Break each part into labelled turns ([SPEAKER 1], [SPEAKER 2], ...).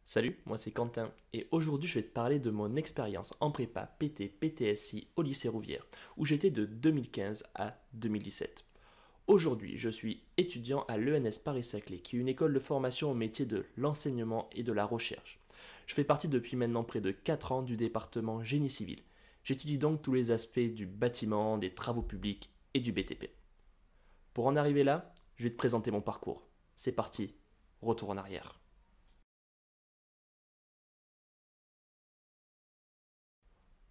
[SPEAKER 1] Salut, moi c'est Quentin et aujourd'hui je vais te parler de mon expérience en prépa PT-PTSI au lycée Rouvière où j'étais de 2015 à 2017. Aujourd'hui je suis étudiant à l'ENS Paris-Saclay qui est une école de formation au métier de l'enseignement et de la recherche. Je fais partie depuis maintenant près de 4 ans du département génie civil. J'étudie donc tous les aspects du bâtiment, des travaux publics et du BTP. Pour en arriver là, je vais te présenter mon parcours. C'est parti, retour en arrière.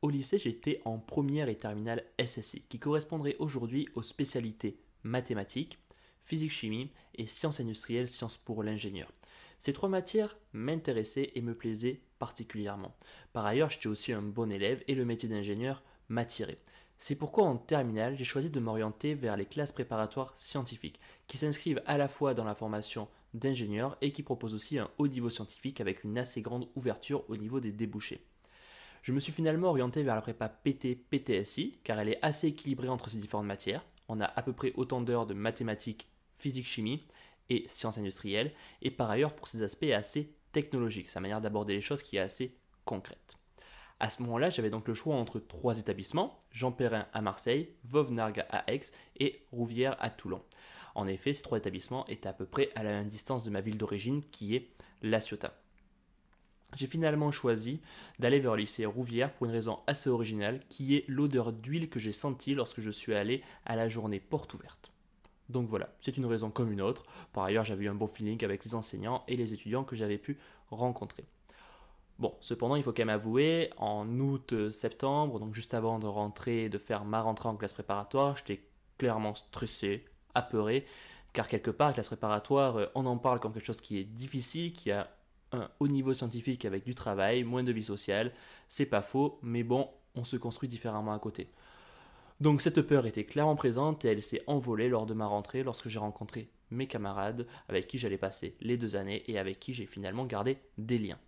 [SPEAKER 1] Au lycée, j'étais en première et terminale SSI, qui correspondrait aujourd'hui aux spécialités mathématiques, physique-chimie et sciences industrielles, sciences pour l'ingénieur. Ces trois matières m'intéressaient et me plaisaient particulièrement. Par ailleurs, j'étais aussi un bon élève et le métier d'ingénieur m'attirait. C'est pourquoi en terminale, j'ai choisi de m'orienter vers les classes préparatoires scientifiques, qui s'inscrivent à la fois dans la formation d'ingénieur et qui proposent aussi un haut niveau scientifique avec une assez grande ouverture au niveau des débouchés. Je me suis finalement orienté vers la prépa PT-PTSI car elle est assez équilibrée entre ces différentes matières. On a à peu près autant d'heures de mathématiques, physique-chimie et sciences industrielles, et par ailleurs pour ces aspects assez technologiques, sa manière d'aborder les choses qui est assez concrète. À ce moment-là, j'avais donc le choix entre trois établissements, Jean Perrin à Marseille, Vauvenargues à Aix et Rouvière à Toulon. En effet, ces trois établissements étaient à peu près à la même distance de ma ville d'origine qui est La Ciotat. J'ai finalement choisi d'aller vers le lycée Rouvière pour une raison assez originale qui est l'odeur d'huile que j'ai sentie lorsque je suis allé à la journée porte ouverte. Donc voilà, c'est une raison comme une autre. Par ailleurs, j'avais eu un bon feeling avec les enseignants et les étudiants que j'avais pu rencontrer. Bon, cependant, il faut quand même avouer, en août-septembre, donc juste avant de rentrer et de faire ma rentrée en classe préparatoire, j'étais clairement stressé, apeuré, car quelque part, la classe préparatoire, on en parle comme quelque chose qui est difficile, qui a un haut niveau scientifique avec du travail, moins de vie sociale, c'est pas faux, mais bon, on se construit différemment à côté. Donc cette peur était clairement présente et elle s'est envolée lors de ma rentrée lorsque j'ai rencontré mes camarades avec qui j'allais passer les 2 années et avec qui j'ai finalement gardé des liens.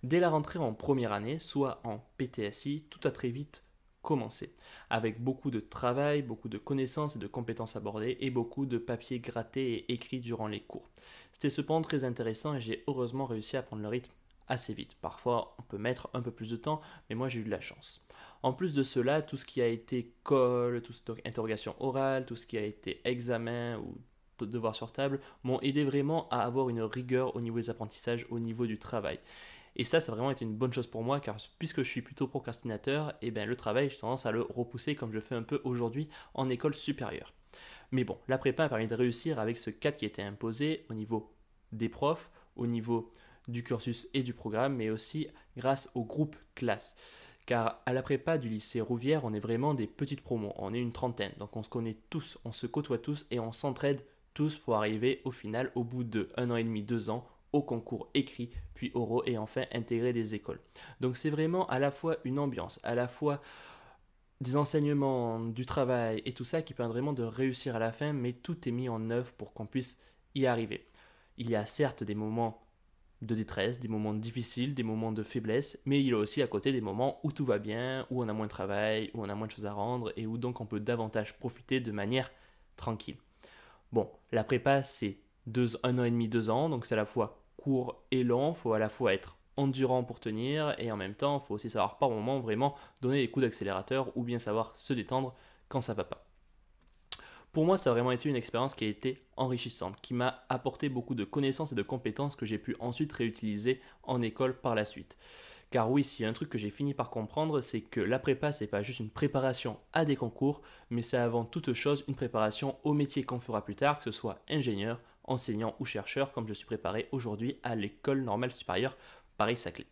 [SPEAKER 1] Dès la rentrée en première année, soit en PTSI, tout a très vite commencé, avec beaucoup de travail, beaucoup de connaissances et de compétences abordées et beaucoup de papiers grattés et écrits durant les cours. C'était cependant très intéressant et j'ai heureusement réussi à prendre le rythme assez vite. Parfois, on peut mettre un peu plus de temps, mais moi j'ai eu de la chance. En plus de cela, tout ce qui a été colle, tout ce qui est interrogation orale, tout ce qui a été examen ou devoir sur table, m'ont aidé vraiment à avoir une rigueur au niveau des apprentissages, au niveau du travail. Et ça a vraiment été une bonne chose pour moi car puisque je suis plutôt procrastinateur, et ben le travail, j'ai tendance à le repousser comme je fais un peu aujourd'hui en école supérieure. Mais bon, la prépa a permis de réussir avec ce cadre qui était imposé au niveau des profs, au niveau du cursus et du programme, mais aussi grâce au groupe classe. Car à la prépa du lycée Rouvière, on est vraiment des petites promos, on est une trentaine, donc on se connaît tous, on se côtoie tous et on s'entraide tous pour arriver au final, au bout de 1 an et demi, 2 ans, au concours écrit, puis oraux et enfin intégrer des écoles. Donc c'est vraiment à la fois une ambiance, à la fois des enseignements, du travail et tout ça qui permet vraiment de réussir à la fin, mais tout est mis en œuvre pour qu'on puisse y arriver. Il y a certes des moments de détresse, des moments difficiles, des moments de faiblesse, mais il y a aussi à côté des moments où tout va bien, où on a moins de travail, où on a moins de choses à rendre et où donc on peut davantage profiter de manière tranquille. Bon, la prépa c'est 1 an et demi, 2 ans, donc c'est à la fois court et long, il faut à la fois être endurant pour tenir et en même temps il faut aussi savoir par moment vraiment donner des coups d'accélérateur ou bien savoir se détendre quand ça va pas. Pour moi, ça a vraiment été une expérience qui a été enrichissante, qui m'a apporté beaucoup de connaissances et de compétences que j'ai pu ensuite réutiliser en école par la suite. Car oui, s'il y a un truc que j'ai fini par comprendre, c'est que la prépa, c'est pas juste une préparation à des concours, mais c'est avant toute chose une préparation au métier qu'on fera plus tard, que ce soit ingénieur, enseignant ou chercheur, comme je suis préparé aujourd'hui à l'école normale supérieure Paris-Saclay.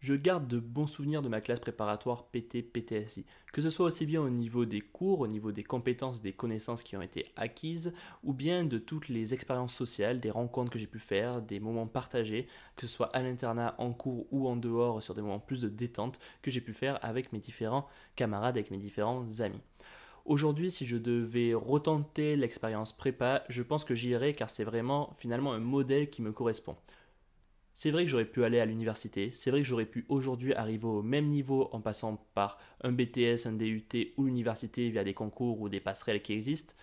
[SPEAKER 1] Je garde de bons souvenirs de ma classe préparatoire PT-PTSI, que ce soit aussi bien au niveau des cours, au niveau des compétences, des connaissances qui ont été acquises, ou bien de toutes les expériences sociales, des rencontres que j'ai pu faire, des moments partagés, que ce soit à l'internat, en cours ou en dehors, sur des moments plus de détente que j'ai pu faire avec mes différents camarades, avec mes différents amis. Aujourd'hui, si je devais retenter l'expérience prépa, je pense que j'irai car c'est vraiment finalement un modèle qui me correspond. C'est vrai que j'aurais pu aller à l'université, c'est vrai que j'aurais pu aujourd'hui arriver au même niveau en passant par un BTS, un DUT ou l'université via des concours ou des passerelles qui existent,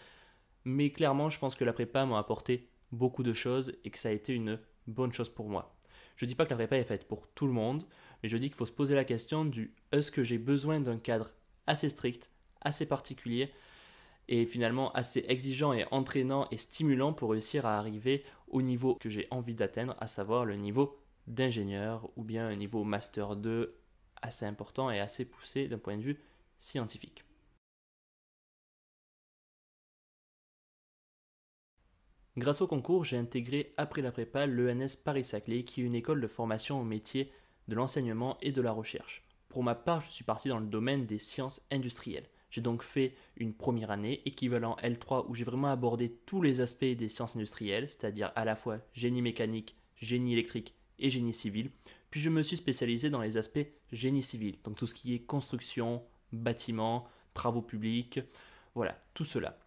[SPEAKER 1] mais clairement je pense que la prépa m'a apporté beaucoup de choses et que ça a été une bonne chose pour moi. Je ne dis pas que la prépa est faite pour tout le monde, mais je dis qu'il faut se poser la question du est-ce que j'ai besoin d'un cadre assez strict, assez particulier et finalement assez exigeant et entraînant et stimulant pour réussir à arriver au niveau que j'ai envie d'atteindre, à savoir le niveau d'ingénieur ou bien un niveau master 2 assez important et assez poussé d'un point de vue scientifique. Grâce au concours, j'ai intégré après la prépa l'ENS Paris-Saclay qui est une école de formation au métier de l'enseignement et de la recherche. Pour ma part, je suis parti dans le domaine des sciences industrielles. J'ai donc fait une première année équivalent L3 où j'ai vraiment abordé tous les aspects des sciences industrielles, c'est-à-dire à la fois génie mécanique, génie électrique et génie civil. Puis je me suis spécialisé dans les aspects génie civil, donc tout ce qui est construction, bâtiment, travaux publics, voilà, tout cela.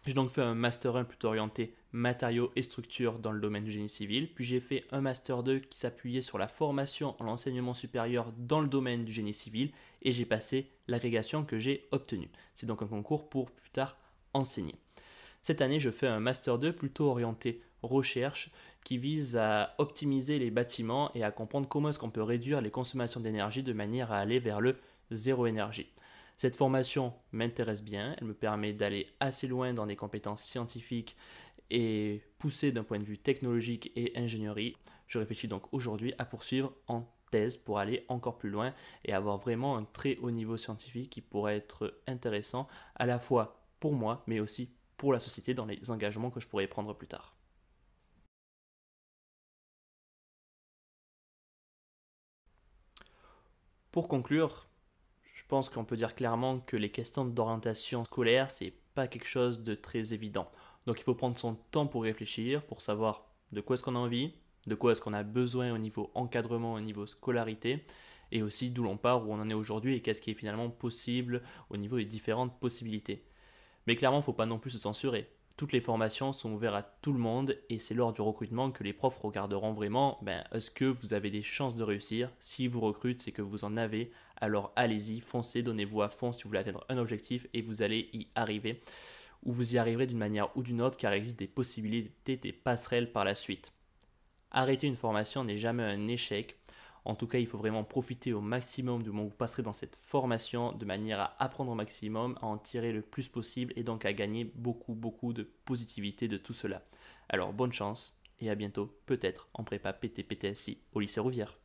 [SPEAKER 1] J'ai donc fait un Master 1 plutôt orienté matériaux et structures dans le domaine du génie civil, puis j'ai fait un Master 2 qui s'appuyait sur la formation en enseignement supérieur dans le domaine du génie civil, et j'ai passé l'agrégation que j'ai obtenue. C'est donc un concours pour plus tard enseigner. Cette année, je fais un Master 2 plutôt orienté recherche qui vise à optimiser les bâtiments et à comprendre comment est-ce qu'on peut réduire les consommations d'énergie de manière à aller vers le zéro énergie. Cette formation m'intéresse bien, elle me permet d'aller assez loin dans des compétences scientifiques et poussées d'un point de vue technologique et ingénierie. Je réfléchis donc aujourd'hui à poursuivre en thèse pour aller encore plus loin et avoir vraiment un très haut niveau scientifique qui pourrait être intéressant à la fois pour moi mais aussi pour la société dans les engagements que je pourrais prendre plus tard. Pour conclure, je pense qu'on peut dire clairement que les questions d'orientation scolaire, c'est pas quelque chose de très évident. Donc il faut prendre son temps pour réfléchir, pour savoir de quoi est-ce qu'on a envie, de quoi est-ce qu'on a besoin au niveau encadrement, au niveau scolarité, et aussi d'où l'on part, où on en est aujourd'hui et qu'est-ce qui est finalement possible au niveau des différentes possibilités. Mais clairement, il ne faut pas non plus se censurer. Toutes les formations sont ouvertes à tout le monde et c'est lors du recrutement que les profs regarderont vraiment est-ce que vous avez des chances de réussir. Si vous recrutent, c'est que vous en avez. Alors allez-y, foncez, donnez-vous à fond si vous voulez atteindre un objectif et vous allez y arriver. Ou vous y arriverez d'une manière ou d'une autre car il existe des possibilités, des passerelles par la suite. Arrêter une formation n'est jamais un échec. En tout cas, il faut vraiment profiter au maximum du moment où vous passerez dans cette formation de manière à apprendre au maximum, à en tirer le plus possible et donc à gagner beaucoup de positivité de tout cela. Alors bonne chance et à bientôt, peut-être en prépa PT-PTSI au lycée Rouvière.